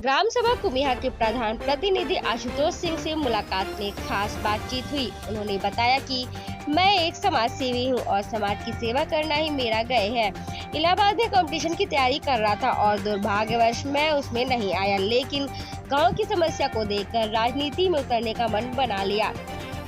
ग्राम सभा कुमिहा के प्रधान प्रतिनिधि आशुतोष सिंह से मुलाकात में खास बातचीत हुई। उन्होंने बताया कि मैं एक समाज सेवी हूँ और समाज की सेवा करना ही मेरा ध्येय है। इलाहाबाद में कंपटीशन की तैयारी कर रहा था और दुर्भाग्यवश मैं उसमें नहीं आया, लेकिन गांव की समस्या को देखकर राजनीति में उतरने का मन बना लिया।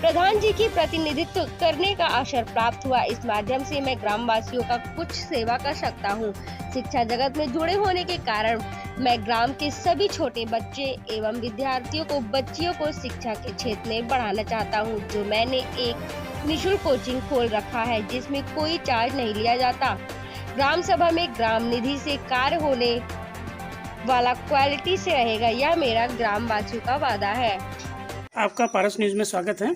प्रधान जी की प्रतिनिधित्व करने का अवसर प्राप्त हुआ। इस माध्यम से मैं ग्राम वासियों का कुछ सेवा कर सकता हूँ। शिक्षा जगत में जुड़े होने के कारण मैं ग्राम के सभी छोटे बच्चे एवं विद्यार्थियों को बच्चियों को शिक्षा के क्षेत्र में बढ़ाना चाहता हूँ। जो मैंने एक निःशुल्क कोचिंग खोल रखा है जिसमें कोई चार्ज नहीं लिया जाता। ग्राम सभा में ग्राम निधि से कार्य होने वाला क्वालिटी से रहेगा, यह मेरा ग्राम वासियों का वादा है। आपका पारस न्यूज़ में स्वागत है।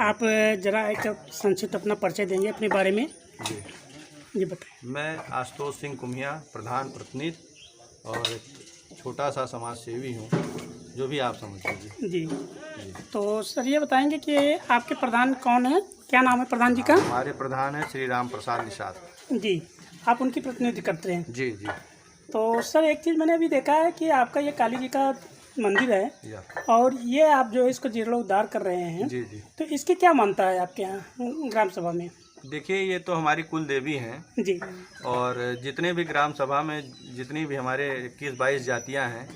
आप जरा एक संक्षिप्त अपना परिचय देंगे अपने बारे में? जी बताएं। मैं आशुतोष सिंह कुमिया प्रधान प्रतिनिधि और एक छोटा सा समाज सेवी हूँ, जो भी आप समझ लीजिए। जी तो सर ये बताएंगे कि आपके प्रधान कौन है, क्या नाम है प्रधान जी का? हमारे प्रधान है श्री राम प्रसाद निषाद जी, आप उनकी प्रतिनिधि करते हैं? जी जी। तो सर एक चीज़ मैंने अभी देखा है कि आपका ये काली जी का मंदिर है और ये आप जो है इसको जीर्णोद्धार कर रहे हैं। जी जी। तो इसकी क्या मान्यता है आपके यहाँ ग्राम सभा में? देखिए, ये तो हमारी कुल देवी हैं जी। और जितने भी ग्राम सभा में जितनी भी हमारे 21-22 जातियां हैं,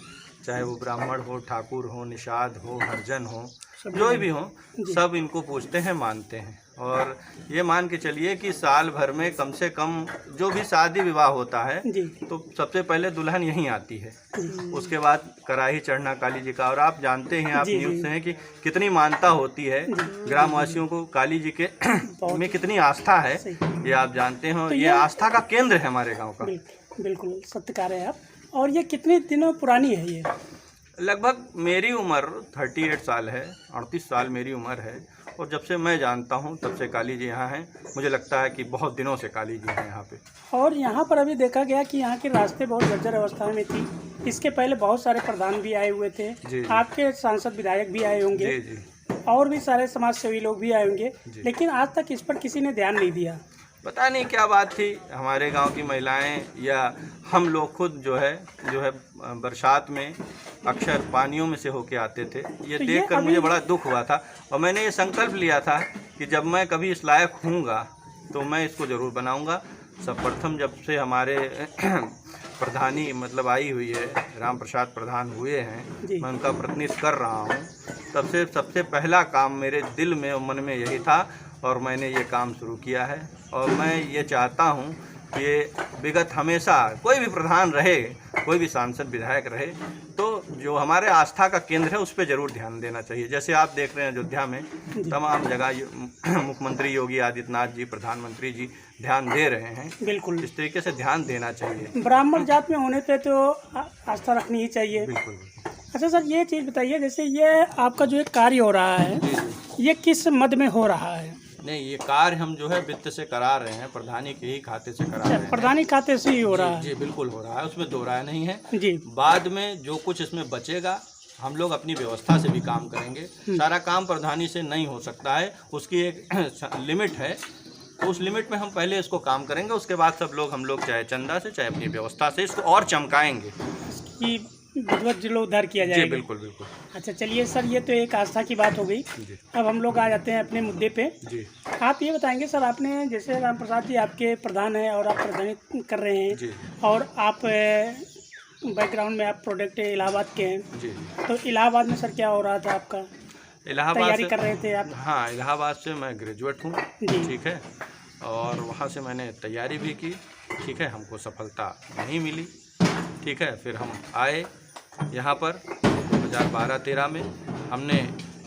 चाहे वो ब्राह्मण हो, ठाकुर हो, निषाद हो, हरिजन हो, जो भी हो, सब इनको पूजते हैं, मानते हैं। और ये मान के चलिए कि साल भर में कम से कम जो भी शादी विवाह होता है तो सबसे पहले दुल्हन यहीं आती है, उसके बाद कराही चढ़ना काली जी का। और आप जानते हैं, आप न्यूज़ से हैं कि कितनी मानता होती है ग्रामवासियों को, काली जी के में कितनी आस्था है, ये आप जानते हो। तो ये आस्था का केंद्र है हमारे गाँव का। बिल्कुल सत्कार है आप। और ये कितने दिनों पुरानी है ये? लगभग मेरी उम्र 38 साल है, 38 साल मेरी उम्र है। और जब से मैं जानता हूँ तब से काली जी यहाँ हैं। मुझे लगता है कि बहुत दिनों से काली जी हैं यहाँ पे। और यहाँ पर अभी देखा गया कि यहाँ के रास्ते बहुत जर्जर अवस्था में थी। इसके पहले बहुत सारे प्रधान भी आए हुए थे, आपके सांसद विधायक भी आए होंगे, और भी सारे समाज सेवी लोग भी आए होंगे, लेकिन आज तक इस पर किसी ने ध्यान नहीं दिया। पता नहीं क्या बात थी। हमारे गांव की महिलाएं या हम लोग खुद जो है बरसात में अक्सर पानियों में से होके आते थे। ये तो देखकर मुझे बड़ा दुख हुआ था और मैंने ये संकल्प लिया था कि जब मैं कभी इस लायक हूँगा तो मैं इसको ज़रूर बनाऊँगा। सर्वप्रथम जब से हमारे प्रधानी मतलब आई हुई है, राम प्रसाद प्रधान हुए हैं, मैं उनका प्रतिनिधित्व कर रहा हूँ, तब से सबसे पहला काम मेरे दिल में और मन में यही था और मैंने ये काम शुरू किया है। और मैं ये चाहता हूँ कि विगत हमेशा कोई भी प्रधान रहे, कोई भी सांसद विधायक रहे, तो जो हमारे आस्था का केंद्र है उस पर ज़रूर ध्यान देना चाहिए। जैसे आप देख रहे हैं अयोध्या में तमाम जगह मुख्यमंत्री योगी आदित्यनाथ जी, प्रधानमंत्री जी ध्यान दे रहे हैं। बिल्कुल इस तरीके से ध्यान देना चाहिए। ब्राह्मण जात में होने पे तो आस्था रखनी ही चाहिए। बिल्कुल। अच्छा सर, ये चीज़ बताइए, जैसे ये आपका जो एक कार्य हो रहा है, ये किस मद में हो रहा है? नहीं, ये कार्य हम जो है वित्त से करा रहे हैं, प्रधानी के ही खाते से करा रहे हैं। प्रधानी खाते से ही हो रहा है? जी बिल्कुल हो रहा है, उसमें दो राय नहीं है जी। बाद में जो कुछ इसमें बचेगा हम लोग अपनी व्यवस्था से भी काम करेंगे। सारा काम प्रधानी से नहीं हो सकता है, उसकी एक लिमिट है, तो उस लिमिट में हम पहले इसको काम करेंगे, उसके बाद सब लोग हम लोग चाहे चंदा से चाहे अपनी व्यवस्था से इसको और चमकाएंगे कि विधिवत जीर्णोद्धार किया जाएगा। जी बिल्कुल बिल्कुल। अच्छा चलिए सर, ये तो एक आस्था की बात हो गई। अब हम लोग आ जाते हैं अपने मुद्दे पे। जी। आप ये बताएंगे सर, आपने जैसे राम प्रसाद जी आपके प्रधान हैं और आप प्रधानित कर रहे हैं जी। और आप बैकग्राउंड में आप प्रोडक्ट इलाहाबाद के हैं जी। तो इलाहाबाद में सर क्या हो रहा था आपका? इलाहाबाद तैयारी कर रहे थे आप? हाँ, इलाहाबाद से मैं ग्रेजुएट हूँ, ठीक है, और वहाँ से मैंने तैयारी भी की, ठीक है, हमको सफलता नहीं मिली, ठीक है। फिर हम आए यहाँ पर 2012-13 में हमने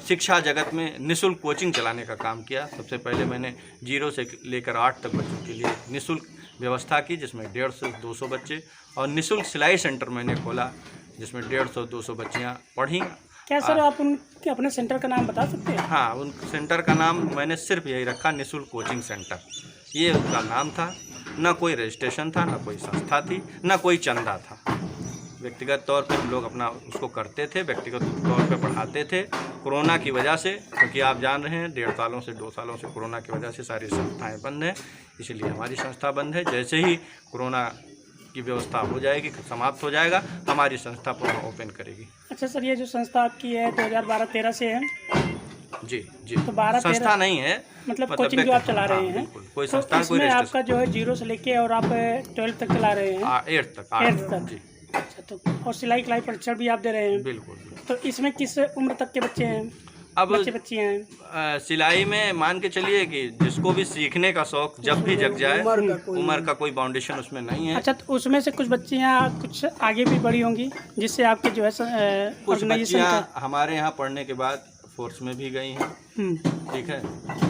शिक्षा जगत में निःशुल्क कोचिंग चलाने का काम किया। सबसे पहले मैंने 0 से लेकर 8 तक बच्चों के लिए निःशुल्क व्यवस्था की, जिसमें 150 से 200 बच्चे, और निःशुल्क सिलाई सेंटर मैंने खोला जिसमें 150-200 बच्चियाँ पढ़ी। क्या सर आप उनके अपने सेंटर का नाम बता सकते हैं? हाँ, उन सेंटर का नाम मैंने सिर्फ यही रखा, निःशुल्क कोचिंग सेंटर, ये उसका नाम था। ना कोई रजिस्ट्रेशन था, ना कोई संस्था थी, ना कोई चंदा था। व्यक्तिगत तौर पे हम लोग अपना उसको करते थे, व्यक्तिगत तौर पे पढ़ाते थे। कोरोना की वजह से, क्योंकि आप जान रहे हैं 1.5 सालों से 2 सालों से कोरोना की वजह से सारी संस्थाएं बंद हैं, इसलिए हमारी संस्था बंद है। जैसे ही कोरोना की व्यवस्था हो जाएगी, समाप्त हो जाएगा, हमारी संस्था पुनः ओपन करेगी। अच्छा सर, ये जो संस्था आपकी है 2012-13 से है? जी जी। तो 12-13 संस्था नहीं है, मतलब कोचिंग जो आप चला रहे हैं, बिल्कुल, कोई तो संस्था कोई इसमें आपका जो है 0 से लेके और आप 12 तक चला रहे हैं? 8 तक। 8 तक जी अच्छा। तो और सिलाई कढ़ाई प्रशिक्षण भी आप दे रहे हैं? बिल्कुल। तो इसमें किस उम्र तक के बच्चे हैं, अब बच्चियाँ हैं? सिलाई में मान के चलिए कि जिसको भी सीखने का शौक जब भी जग जाए, उम्र का कोई बाउंडेशन उसमें नहीं है। अच्छा, तो उसमें से कुछ बच्चियाँ कुछ आगे भी बढ़ी होंगी जिससे आपके जो है कुछ ऑर्गेनाइजेशन बच्चियाँ हमारे यहाँ पढ़ने के बाद फोर्स में भी गई हैं, ठीक है।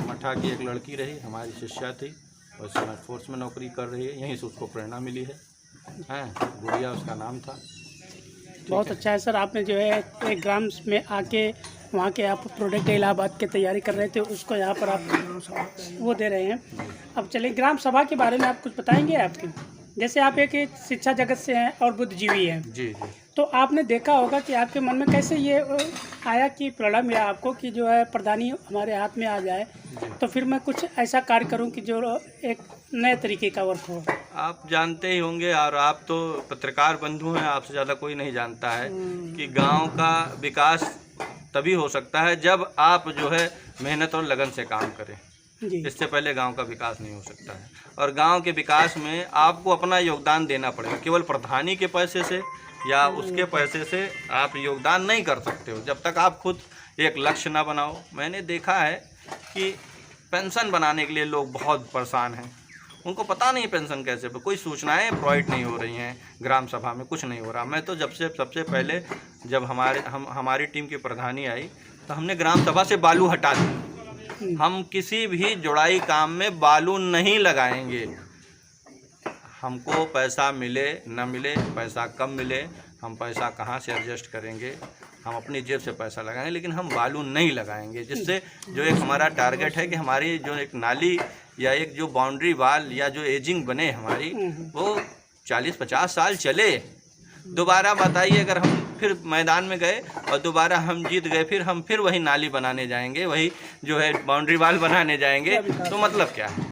मठा की एक लड़की रही, हमारी शिष्या थी, और समय फोर्स में नौकरी कर रही है, यहीं से उसको प्रेरणा मिली है, गुड़िया उसका नाम था। बहुत अच्छा है सर, आपने जो है एक ग्राम में आके वहाँ के आप प्रोडक्ट इलाहाबाद की तैयारी कर रहे थे, उसको यहाँ पर आप वो दे रहे हैं। अब चलिए ग्राम सभा के बारे में आप कुछ बताएंगे आपके, जैसे आप एक शिक्षा जगत से हैं और बुद्धिजीवी हैं, जी जी। तो आपने देखा होगा कि आपके मन में कैसे ये आया कि प्रेरणा मिला आपको कि जो है प्रधानी हमारे हाथ में आ जाए, तो फिर मैं कुछ ऐसा कार्य करूं कि जो एक नए तरीके का वर्क हो। आप जानते ही होंगे, और आप तो पत्रकार बंधु हैं, आपसे ज़्यादा कोई नहीं जानता है कि गांव का विकास तभी हो सकता है जब आप जो है मेहनत और लगन से काम करें। इससे पहले गांव का विकास नहीं हो सकता है, और गांव के विकास में आपको अपना योगदान देना पड़ेगा। केवल प्रधानी के पैसे से या उसके पैसे से आप योगदान नहीं कर सकते हो जब तक आप खुद एक लक्ष्य ना बनाओ। मैंने देखा है कि पेंशन बनाने के लिए लोग बहुत परेशान हैं, उनको पता नहीं पेंशन कैसे, कोई सूचनाएं प्रोवाइड नहीं हो रही हैं, ग्राम सभा में कुछ नहीं हो रहा। मैं तो सबसे पहले जब हमारी टीम की प्रधानी आई तो हमने ग्राम सभा से बालू हटा दी। हम किसी भी जुड़ाई काम में बालू नहीं लगाएंगे, हमको पैसा मिले न मिले, पैसा कम मिले, हम पैसा कहाँ से एडजस्ट करेंगे, हम अपनी जेब से पैसा लगाएंगे, लेकिन हम बालू नहीं लगाएंगे। जिससे जो एक हमारा टारगेट है कि हमारी जो एक नाली या एक जो बाउंड्री वाल या जो एजिंग बने हमारी, वो 40-50 साल चले। दोबारा बताइए, अगर हम फिर मैदान में गए और दोबारा हम जीत गए, फिर हम वही नाली बनाने जाएंगे, वही जो है बाउंड्री वाल बनाने जाएंगे, तो मतलब क्या है।